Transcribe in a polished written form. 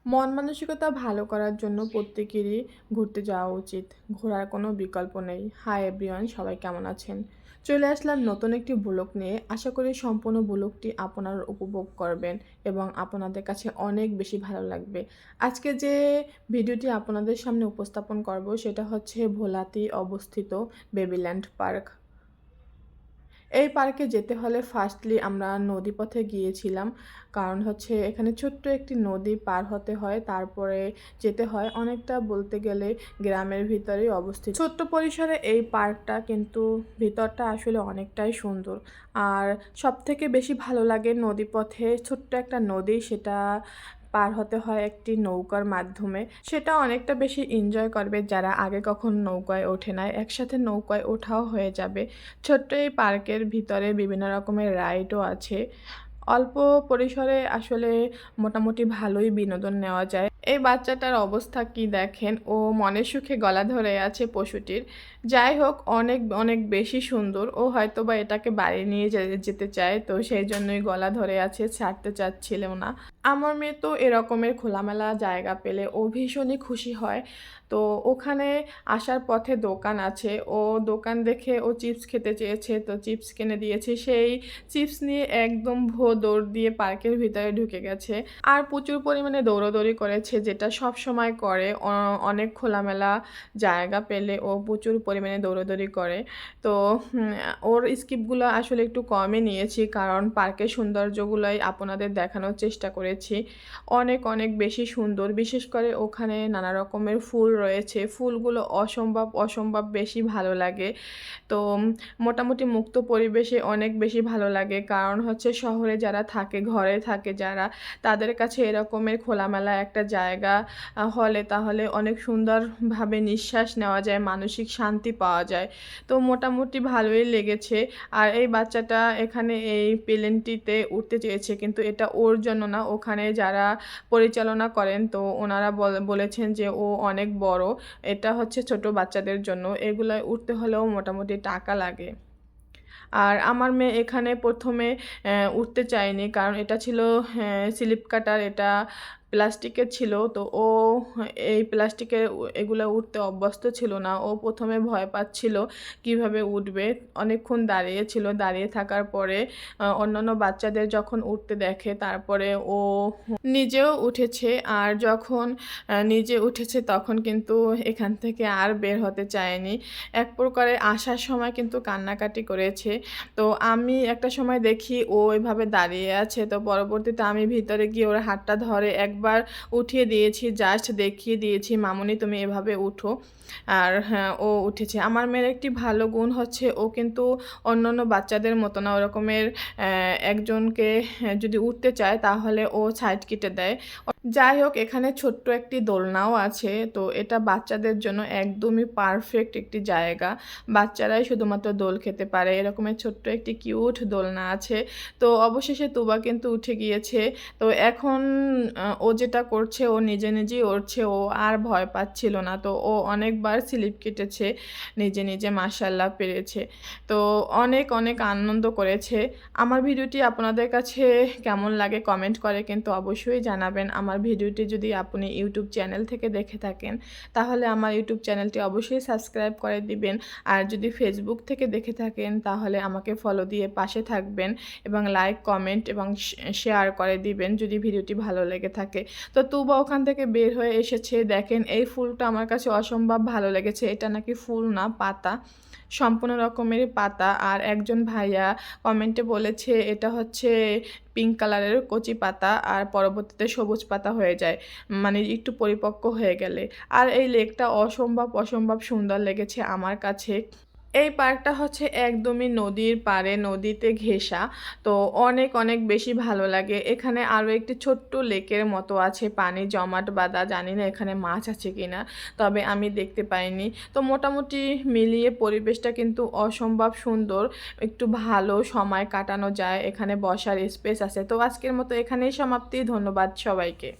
মন মানসিকতা ভালো করার জন্য প্রত্যেকেরই ঘুরতে যাওয়া উচিত। ঘোরার কোনো বিকল্প নেই। হাই এভরিওয়ান, সবাই কেমন আছেন? চলে আসলাম নতুন একটি ব্লগ নিয়ে। আশা করি সম্পূর্ণ ব্লগটি আপনারা উপভোগ করবেন এবং আপনাদের কাছে অনেক বেশি ভালো লাগবে। আজকে যে ভিডিওটি আপনাদের সামনে উপস্থাপন করব সেটা হচ্ছে ভোলাতে অবস্থিত বেবিল্যান্ড পার্ক। এই পার্কে যেতে হলে ফার্স্টলি আমরা নদীপথে গিয়েছিলাম। কারণ হচ্ছে এখানে ছোট্ট একটি নদী পার হতে হয়, তারপরে যেতে হয় অনেকটা, বলতে গেলে গ্রামের ভিতরেই অবস্থিত ছোট্ট পরিসরে এই পার্কটা, কিন্তু ভিতরটা আসলে অনেকটাই সুন্দর। আর সবথেকে বেশি ভালো লাগে নদীপথে ছোট্ট একটা নদী, সেটা পার হতে হয় একটি নৌকার মাধ্যমে। সেটা অনেকটা বেশি এনজয় করবে যারা আগে কখনো নৌকায় ওঠে নাই, একসাথে নৌকায় ওঠাও হয়ে যাবে। ছোট্ট এই পার্কের ভিতরে বিভিন্ন রকমের রাইডও আছে। অল্প পরিসরে আসলে মোটামুটি ভালোই বিনোদন নেওয়া যায়। এই বাচ্চাটার অবস্থা কি দেখেন, ও মনের সুখে গলা ধরে আছে পশুটির। যাই হোক, অনেক অনেক বেশি সুন্দর। ও হয়তো বা এটাকে বাড়ি নিয়ে যেতে চায়, তো সেই জন্যই গলা ধরে আছে, ছাড়তে চাচ্ছিল না। আমার মেয়ে তো এরকমের খোলামেলা জায়গা পেলে ও ভীষণই খুশি হয়। তো ওখানে আসার পথে দোকান আছে, ও দোকান দেখে ও চিপস খেতে চেয়েছে, তো চিপস কিনে দিয়েছি। সেই চিপস নিয়ে একদম দৌড় দিয়ে পার্কের ভিতরে ঢুকে গেছে। আর প্রচুর পরিমাণে দৌড়াদৌড়ি করেছে, যেটা সব সময় করে। অনেক খোলামেলা জায়গা পেলে ও প্রচুর পরিমাণে দৌড়াদৌড়ি করে। তো ওর স্কিপগুলো আসলে একটু কমই নিয়েছি, কারণ পার্কের সৌন্দর্যগুলোই আপনাদের দেখানোর চেষ্টা করেছি। অনেক অনেক বেশি সুন্দর। বিশেষ করে ওখানে নানা রকমের ফুল রয়েছে, ফুলগুলো অসম্ভব অসম্ভব বেশি ভালো লাগে। তো মোটামুটি মুক্ত পরিবেশে অনেক বেশি ভালো লাগে, কারণ হচ্ছে শহরে যারা থাকে, ঘরে থাকে যারা, তাদের কাছে এরকমের খোলামেলা একটা জায়গা হলে তাহলে অনেক সুন্দরভাবে নিঃশ্বাস নেওয়া যায়, মানসিক শান্তি পাওয়া যায়। তো মোটামুটি ভালোই লেগেছে। আর এই বাচ্চাটা এখানে এই প্লেনটিতে উঠতে চেয়েছে, কিন্তু এটা ওর জন্য না, ওখানে যারা পরিচালনা করেন তো ওনারা বলেছেন যে ও অনেক বড়, এটা হচ্ছে ছোট বাচ্চাদের জন্য। এগুলোয় উঠতে হলেও মোটামুটি টাকা লাগে। আর আমার মেয়ে এখানে প্রথমে উঠতে চায়নি, কারণ এটা ছিল স্লিপ কাটার, এটা প্লাস্টিকের ছিল। তো ও এই প্লাস্টিকের এগুলো উঠতে অভ্যস্ত ছিল না। ও প্রথমে ভয় পাচ্ছিল কিভাবে উঠবে। অনেকক্ষণ দাঁড়িয়েছিল, দাঁড়িয়ে থাকার পরে অন্যান্য বাচ্চাদের যখন উঠতে দেখে, তারপরে ও নিজেও উঠেছে। আর যখন নিজে উঠেছে তখন কিন্তু এখান থেকে আর বের হতে চায়নি। এক প্রকারে আসার সময় কিন্তু কান্নাকাটি করেছে। তো আমি একটা সময় দেখি ও এভাবে দাঁড়িয়ে আছে, তো পরবর্তীতে আমি ভিতরে গিয়ে ওর হাতটা ধরে একবার উঠিয়ে দিয়েছি, জাস্ট দেখিয়ে দিয়েছি, মামুনি তুমি এভাবে উঠো। আর হ্যাঁ, ও উঠেছে। আমার মেয়ের একটি ভালো গুণ হচ্ছে ও কিন্তু অন্যান্য বাচ্চাদের মতো না, ওরকমের একজনকে যদি উঠতে চায় তাহলে ও সাইড কেটে দেয়। যাই হোক, এখানে ছোট্ট একটি দোলনাও আছে, তো এটা বাচ্চাদের জন্য একদমই পারফেক্ট একটি জায়গা। বাচ্চারাই শুধুমাত্র দোল খেতে পারে, এরকমের ছোট্ট একটি কিউট দোলনা আছে। তো অবশেষে তুবা কিন্তু উঠে গিয়েছে। তো এখন ও যেটা করছে, ও নিজে নিজেই উঠছে, ও আর ভয় পাচ্ছিল না। তো ও অনেকবার স্লিপ কেটেছে, নিজে নিজে মাশাআল্লাহ পেরেছে। তো অনেক অনেক আনন্দ করেছে। আমার ভিডিওটি আপনাদের কাছে কেমন লাগে কমেন্ট করে কিন্তু অবশ্যই জানাবেন। আমার ভিডিওটি যদি আপনি ইউটিউব চ্যানেল থেকে দেখে থাকেন, তাহলে আমার ইউটিউব চ্যানেলটি অবশ্যই সাবস্ক্রাইব করে দিবেন। আর যদি ফেসবুক থেকে দেখে থাকেন, তাহলে আমাকে ফলো দিয়ে পাশে থাকবেন এবং লাইক, কমেন্ট এবং শেয়ার করে দিবেন যদি ভিডিওটি ভালো লেগে থাকে। তো তুবা ওখান থেকে বের হয়ে এসেছে। দেখেন, এই ফুলটা আমার কাছে অসম্ভব ভালো লেগেছে। এটা নাকি ফুল না, পাতা, সম্পূর্ণ রকমের পাতা। আর একজন ভাইয়া কমেন্টে বলেছে এটা হচ্ছে পিঙ্ক কালারের কচি পাতা, আর পরবর্তীতে সবুজ পাতা হয়ে যায়, মানে একটু পরিপক্ক হয়ে গেলে। আর এই লেকটা অসম্ভব অসম্ভব সুন্দর লেগেছে আমার কাছে। এই পার্কটা হচ্ছে একদমই নদীর পাড়ে, নদীতে ঘেঁষা। তো অনেক অনেক বেশি ভালো লাগে। এখানে আরও একটি ছোট্ট লেকের মতো আছে, পানি জমাট বাঁধা, জানি না এখানে মাছ আছে কিনা, তবে আমি দেখতে পাইনি। তো মোটামুটি মিলিয়ে পরিবেশটা কিন্তু অসম্ভব সুন্দর, একটু ভালো সময় কাটানো যায়, এখানে বসার স্পেস আছে। তো আজকের মতো এখানেই সমাপ্তি। ধন্যবাদ সবাইকে।